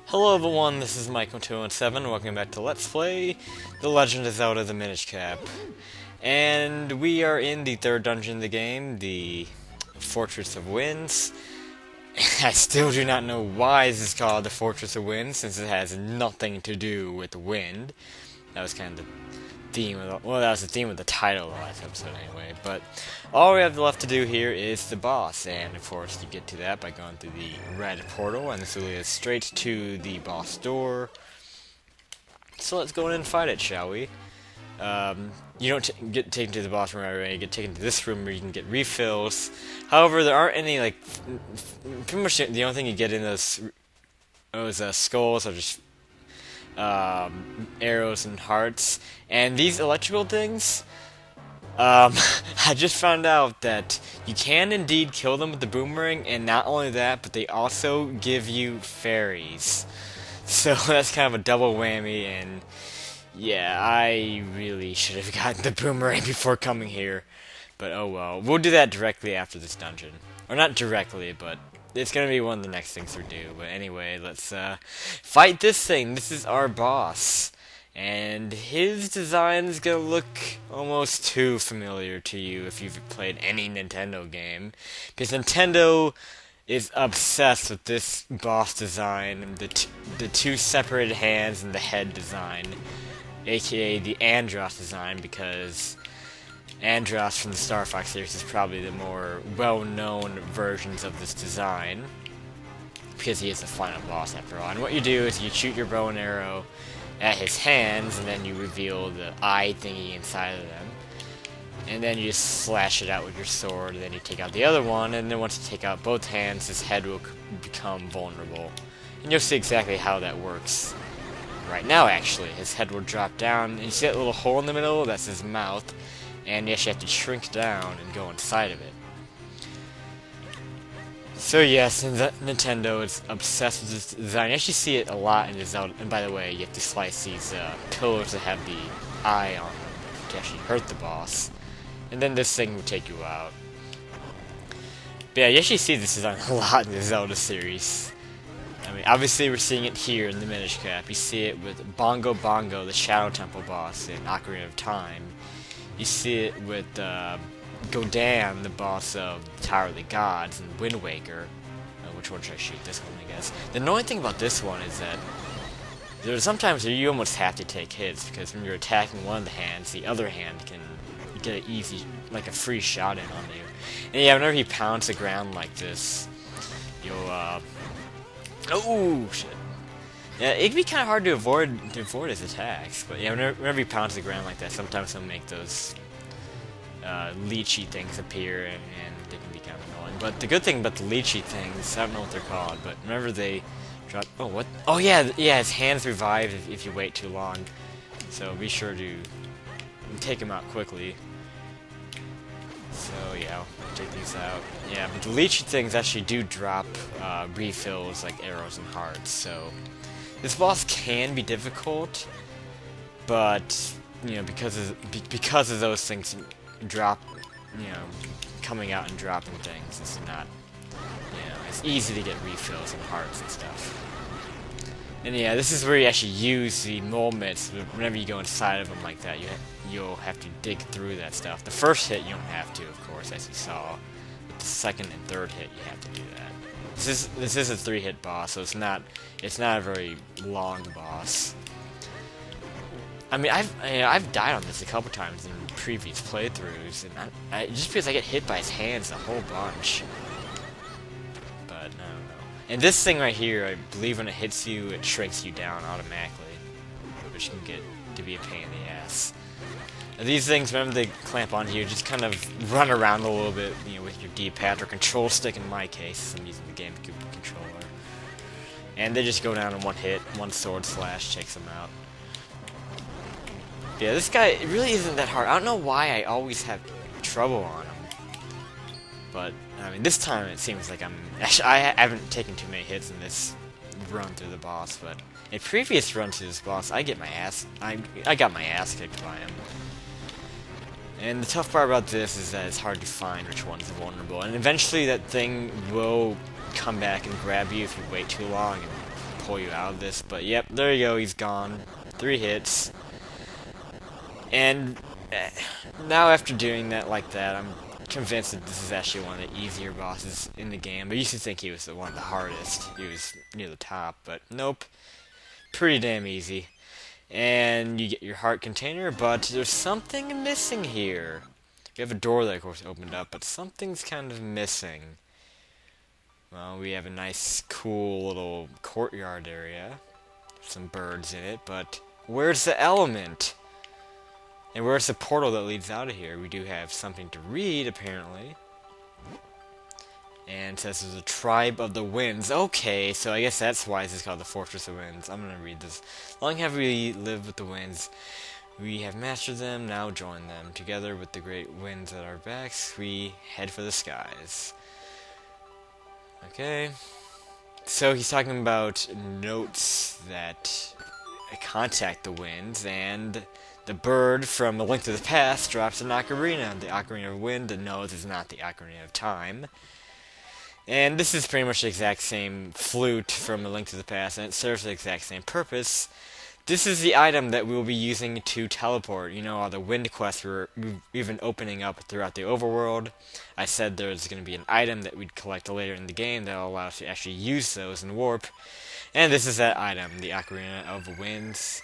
Hello everyone, this is Mike217, welcome back to Let's Play The Legend of Zelda the Minish. And we are in the third dungeon of the game, the Fortress of Winds. I still do not know why this is called the Fortress of Winds, since it has nothing to do with wind. That was kind of the theme of the, well, that was the theme of the title of the last episode anyway. But all we have left to do here is the boss, and of course you get to that by going through the red portal, and this will lead us straight to the boss door. So let's go in and fight it, shall we? You don't get taken to the boss room right away, you get taken to this room where you can get refills. However, there aren't any, like, pretty much the only thing you get in those skulls are just arrows and hearts. And these electrical things, I just found out that you can indeed kill them with the boomerang, and not only that, but they also give you fairies. So that's kind of a double whammy, and yeah, I really should have gotten the boomerang before coming here. But oh well, we'll do that directly after this dungeon. Or not directly, but it's gonna be one of the next things we do. But anyway, let's fight this thing. This is our boss. And his design is gonna look almost too familiar to you if you've played any Nintendo game. Because Nintendo is obsessed with this boss design, the two separated hands and the head design, aka the Andros design, because Andros from the Star Fox series is probably the more well-known versions of this design, because he is the final boss after all. And what you do is you shoot your bow and arrow at his hands, and then you reveal the eye thingy inside of them. And then you just slash it out with your sword, and then you take out the other one, and then once you take out both hands, his head will become vulnerable. And you'll see exactly how that works right now, actually. His head will drop down, and you see that little hole in the middle? That's his mouth. And you actually have to shrink down and go inside of it. So yes, Nintendo is obsessed with this design. You actually see it a lot in the Zelda. And by the way, you have to slice these pillars that have the eye on them to actually hurt the boss. And then this thing will take you out. But yeah, you actually see this design a lot in the Zelda series. I mean, obviously we're seeing it here in the Minish Cap. You see it with Bongo Bongo, the Shadow Temple boss in Ocarina of Time. You see it with Godan, the boss of Tower of the Gods, and Wind Waker. Which one should I shoot? This one, I guess. The annoying thing about this one is that there's sometimes you almost have to take hits, because when you're attacking one of the hands, the other hand can get an easy, like a free shot in on you. And yeah, whenever he pounds the ground like this, you'll, oh, shit. Yeah, it can be kind of hard to avoid his attacks, but yeah, whenever he pounds the ground like that, sometimes he'll make those leechy things appear, and they can be kind of annoying. But the good thing about the leechy things, I don't know what they're called, but whenever they drop... Oh, what? Oh, yeah, his hands revive if you wait too long. So be sure to take him out quickly. So, yeah, I'll take these out. Yeah, but the leechy things actually do drop refills like arrows and hearts, so... This boss can be difficult, but, you know, because of those things drop, you know, coming out and dropping things, it's not, you know, it's easy to get refills and hearts and stuff. And yeah, this is where you actually use the moments. Whenever you go inside of them like that, you'll have to dig through that stuff. The first hit you don't have to, of course, as you saw. But the second and third hit, you have to do that. This is a 3-hit boss, so it's not a very long boss. I mean, I've died on this a couple times in previous playthroughs, and just because I get hit by his hands a whole bunch. But I don't know. And this thing right here, I believe when it hits you, it shrinks you down automatically, which can get to be a pain in the ass. And these things, whenever they clamp onto you, just kind of run around a little bit, you know, with your D-pad or control stick in my case. I'm using the GameCube controller. And they just go down in one hit, one sword slash takes them out. Yeah, this guy, it really isn't that hard. I don't know why I always have trouble on him. But, I mean, this time it seems like actually, I haven't taken too many hits in this run through the boss, but in previous runs through this boss, I got my ass kicked by him. And the tough part about this is that it's hard to find which one's vulnerable, and eventually that thing will come back and grab you if you wait too long and pull you out of this. But yep, there you go, he's gone. 3 hits. And now after doing that like that, I'm convinced that this is actually one of the easier bosses in the game. I used to think he was one of the hardest. He was near the top, but nope. Pretty damn easy. And you get your heart container, but there's something missing here. We have a door that, of course, opened up, but something's kind of missing. Well, we have a nice, cool little courtyard area. Some birds in it, but where's the element? And where's the portal that leads out of here? We do have something to read, apparently. And it says there's a tribe of the winds. Okay, so I guess that's why this is called the Fortress of Winds. I'm gonna read this. Long have we lived with the winds. We have mastered them, now join them. Together with the great winds at our backs, we head for the skies. Okay. So he's talking about notes that contact the winds, and the bird from A Link to the Past drops an ocarina. The Ocarina of Wind knows it's not the Ocarina of Time. And this is pretty much the exact same flute from A Link to the Past, and it serves the exact same purpose. This is the item that we'll be using to teleport. You know, all the wind quests we've been opening up throughout the overworld. I said there's going to be an item that we'd collect later in the game that will allow us to actually use those in Warp. And this is that item, the Ocarina of Winds.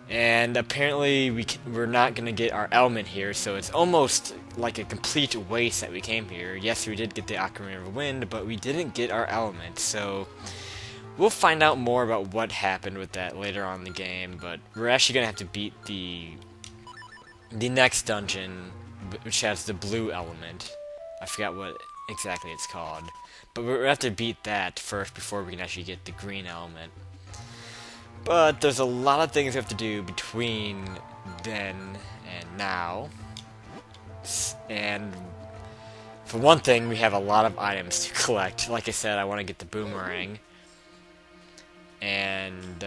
And apparently we're not going to get our element here, so it's almost like a complete waste that we came here. Yes, we did get the Ocarina of Wind, but we didn't get our element, so we'll find out more about what happened with that later on in the game, but we're actually going to have to beat the next dungeon, which has the blue element. I forgot what exactly it's called. But we're going to have to beat that first before we can actually get the green element. But there's a lot of things we have to do between then and now. And for one thing, we have a lot of items to collect. Like I said, I want to get the Boomerang. And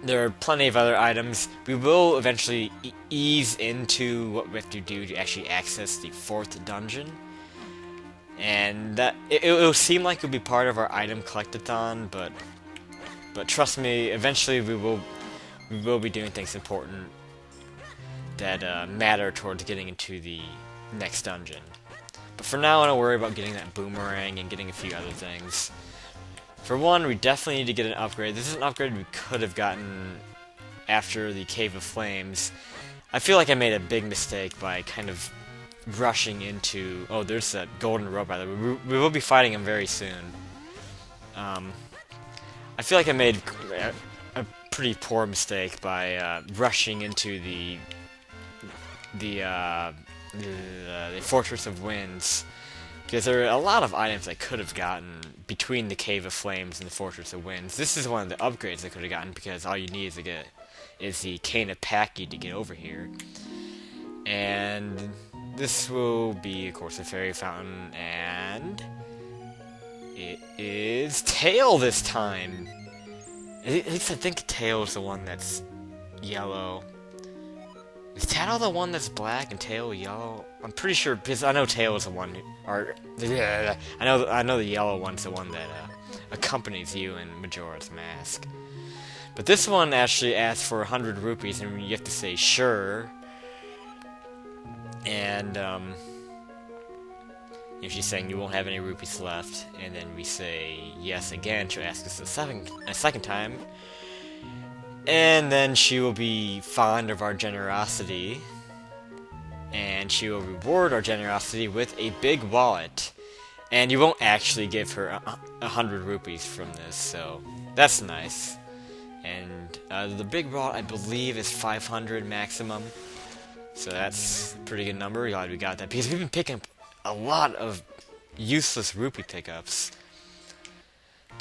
there are plenty of other items. We will eventually ease into what we have to do to actually access the 4th dungeon. And that it'll seem like it'll be part of our item collectathon, but trust me, eventually we will be doing things important that matter towards getting into the next dungeon. But for now, I don't worry about getting that Boomerang and getting a few other things. For one, we definitely need to get an upgrade. This is an upgrade we could have gotten after the Cave of Flames. I feel like I made a big mistake by kind of rushing into... Oh, there's that golden rope, by the way. We will be fighting him very soon. I feel like I made a pretty poor mistake by rushing into the Fortress of Winds. Because there are a lot of items I could have gotten between the Cave of Flames and the Fortress of Winds. This is one of the upgrades I could have gotten because all you need is the Cane of Paki to get over here. And this will be, of course, a fairy fountain, and it is Tail this time. At least I think Tail is the one that's yellow. Is Tail the one that's black and Tail yellow? I'm pretty sure, because I know Tail is the one, I know the yellow one's the one that accompanies you in Majora's Mask. But this one actually asks for 100 rupees, and you have to say sure. And she's saying you won't have any rupees left, and then we say yes again. She'll ask us a second time. And then she will be fond of our generosity, and she will reward our generosity with a big wallet. And you won't actually give her 100 rupees from this, so that's nice. And the big wallet, I believe, is 500 maximum, so that's a pretty good number. Glad we got that, because we've been picking up a lot of useless rupee pickups.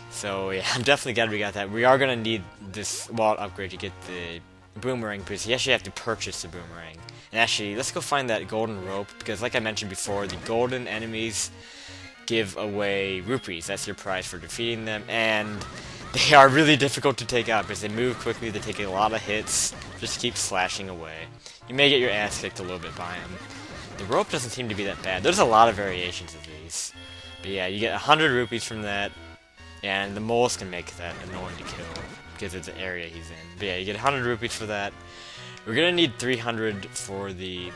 So yeah, I'm definitely glad we got that. We are going to need this wallet upgrade to get the Boomerang, because you actually have to purchase the Boomerang. And actually, let's go find that golden rope, because like I mentioned before, the golden enemies give away rupees. That's your prize for defeating them, and they are really difficult to take out, because they move quickly, they take a lot of hits, just keep slashing away. You may get your ass kicked a little bit by them. The rope doesn't seem to be that bad. There's a lot of variations of these. But yeah, you get 100 rupees from that, And the moles can make that annoying to kill because of the area he's in. But yeah, you get 100 rupees for that. We're gonna need 300 for the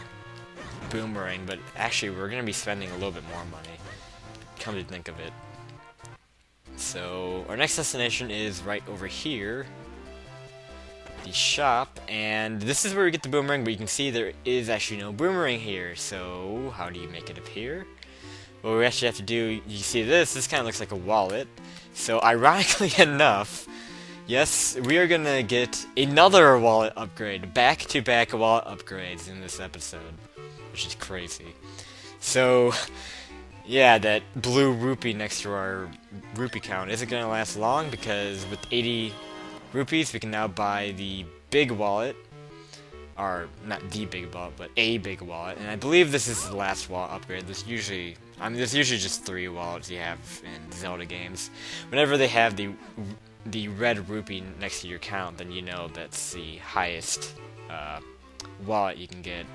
boomerang, but actually we're gonna be spending a little bit more money, come to think of it. So our next destination is right over here, the shop, and this is where we get the boomerang, but you can see there is actually no boomerang here. So how do you make it appear? Well, we actually have to do, you see this kind of looks like a wallet. So ironically enough, yes, we are gonna get another wallet upgrade, back-to-back wallet upgrades in this episode, which is crazy. So, yeah, that blue rupee next to our rupee count isn't gonna last long, because with 80 rupees we can now buy the big wallet, or not the big wallet, but a big wallet, and I believe this is the last wallet upgrade. There's usually just 3 wallets you have in Zelda games. Whenever they have the red rupee next to your count, then you know that's the highest wallet you can get.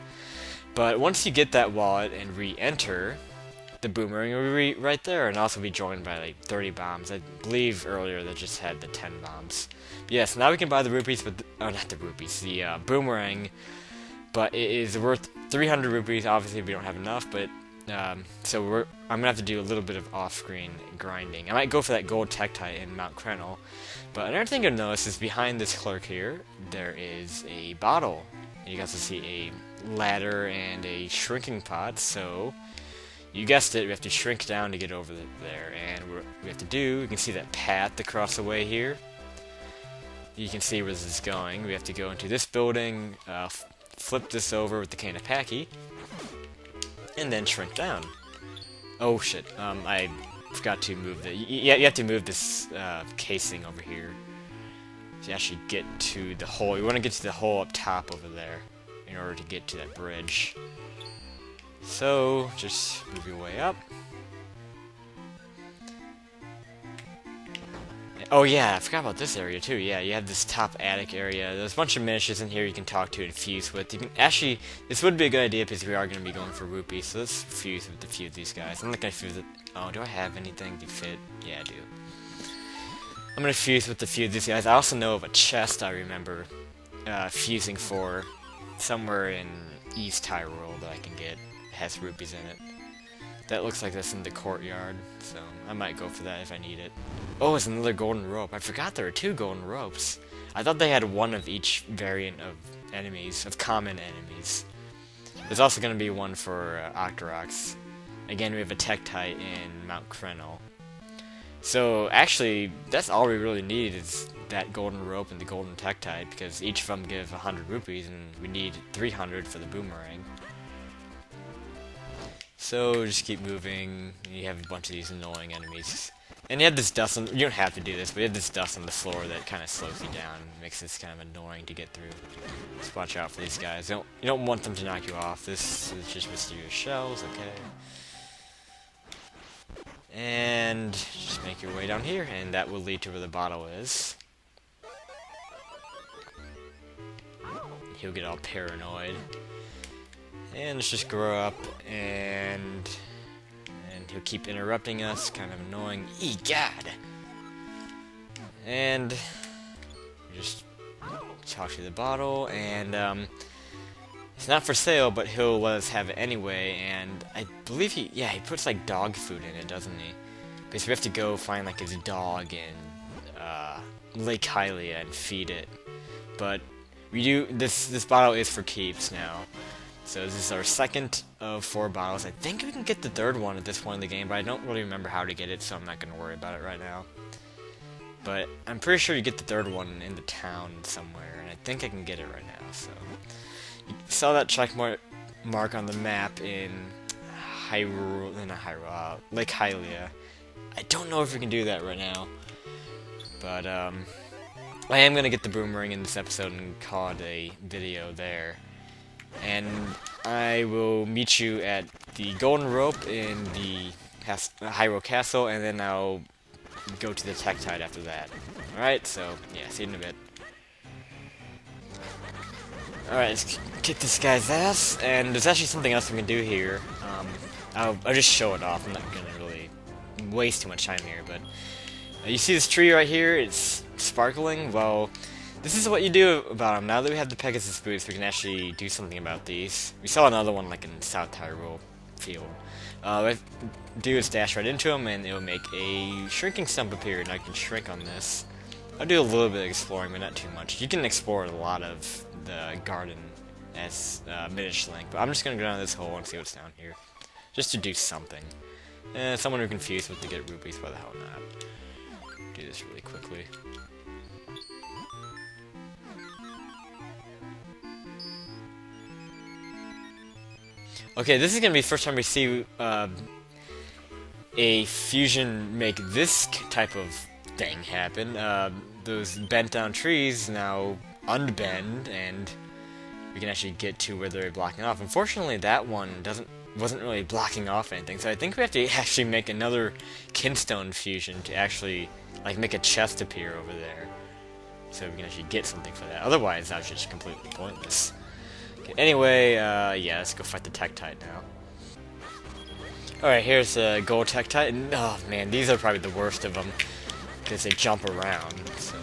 But once you get that wallet and re-enter, the boomerang will be right there, and also be joined by like 30 bombs. I believe earlier they just had the 10 bombs. But yes, now we can buy the rupees, but not the rupees, the boomerang. But it is worth 300 rupees. Obviously, we don't have enough, but so I'm gonna have to do a little bit of off-screen grinding. I might go for that gold Tektite in Mount Krenel. But another thing you'll notice is behind this clerk here, there is a bottle. And you guys will see a ladder and a shrinking pot. So you guessed it, we have to shrink down to get over there. And what we have to do, you can see that path across the way here. You can see where this is going. We have to go into this building, flip this over with the can of Packy, and then shrink down. Oh shit, I forgot to move the... you have to move this casing over here to actually get to the hole. You want to get to the hole up top over there in order to get to that bridge. So, just move your way up. Oh yeah, I forgot about this area too. Yeah, you have this top attic area. There's a bunch of Minishes in here you can talk to and fuse with. You can actually, this would be a good idea because we are going to be going for rupees. So let's fuse with a few of these guys. I'm not going to fuse it. Oh, do I have anything to fit? Yeah, I do. I'm going to fuse with a few of these guys. I also know of a chest I remember fusing for somewhere in East Hyrule that I can get. It has rupees in it. That looks like that's in the courtyard, so I might go for that if I need it. Oh, it's another golden rope. I forgot there were 2 golden ropes. I thought they had one of each variant of enemies, of common enemies. There's also going to be one for Octoroks. Again, we have a Tektite in Mount Krenel. So, actually, that's all we really need is that golden rope and the golden Tektite, because each of them give 100 rupees, and we need 300 for the boomerang. So, just keep moving. You have a bunch of these annoying enemies. And you have this dust on... You don't have to do this, but you have this dust on the floor that kind of slows you down. Makes this kind of annoying to get through. Just watch out for these guys. You don't want them to knock you off. This is just mysterious shells, okay? And just make your way down here, and that will lead to where the bottle is. He'll get all paranoid. And let's just grow up, and he'll keep interrupting us, kind of annoying. Egad! And just talk to the bottle, and it's not for sale, but he'll let us have it anyway. And I believe he puts like dog food in it, doesn't he? Because we have to go find like his dog in Lake Hylia and feed it. But we do this bottle is for keeps now. So this is our second of 4 bottles. I think we can get the 3rd one at this point in the game, but I don't really remember how to get it, so I'm not going to worry about it right now. But I'm pretty sure you get the 3rd one in the town somewhere, and I think I can get it right now. So you saw that check mark on the map in Hyrule, not Hyrule, Lake Hylia. I don't know if we can do that right now, but I am going to get the boomerang in this episode and call it a video there. And I will meet you at the golden rope in the Hyrule Castle, and then I'll go to the Tektite after that. Alright, so, yeah, see you in a bit. Alright, let's kick this guy's ass, and there's actually something else we can do here. I'll just show it off. I'm not gonna really waste too much time here, but You see this tree right here? It's sparkling. Well, this is what you do about them. Now that we have the Pegasus boots, we can actually do something about these. We saw another one like in South Tyrol field. What I do is dash right into them, and it will make a shrinking stump appear, and I can shrink on this. I'll do a little bit of exploring, but not too much. You can explore a lot of the garden as Minish Link, but I'm just going to go down this hole and see what's down here. Just to do something. Someone who confused with to get rubies, why the hell not? Do this really quickly. Okay, this is going to be the first time we see a fusion make this type of thing happen. Those bent down trees now unbend, and we can actually get to where they're blocking off. Unfortunately, that one wasn't really blocking off anything, so I think we have to actually make another kinstone fusion to actually like make a chest appear over there, so we can actually get something for that. Otherwise, that's just completely pointless. Okay, anyway, yeah, let's go fight the Tektite now. Alright, here's a gold Tektite, and oh man, these are probably the worst of them because they jump around. So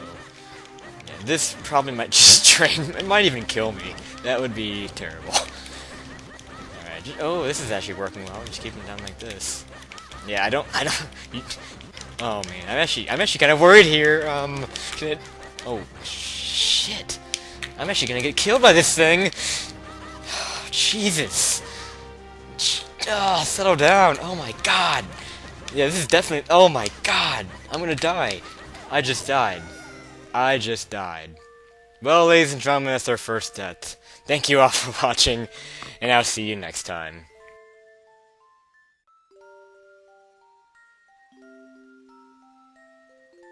yeah, this probably might just train. It might even kill me. That would be terrible. Alright, oh, this is actually working well. Just keep them down like this. Yeah, I don't. Oh man, I'm actually kind of worried here. Oh shit! I'm actually gonna get killed by this thing. Jesus! Oh, settle down. Oh my god. Yeah, this is definitely. Oh my god. I'm gonna die. I just died. I just died. Well, ladies and gentlemen, that's our first death. Thank you all for watching, and I'll see you next time.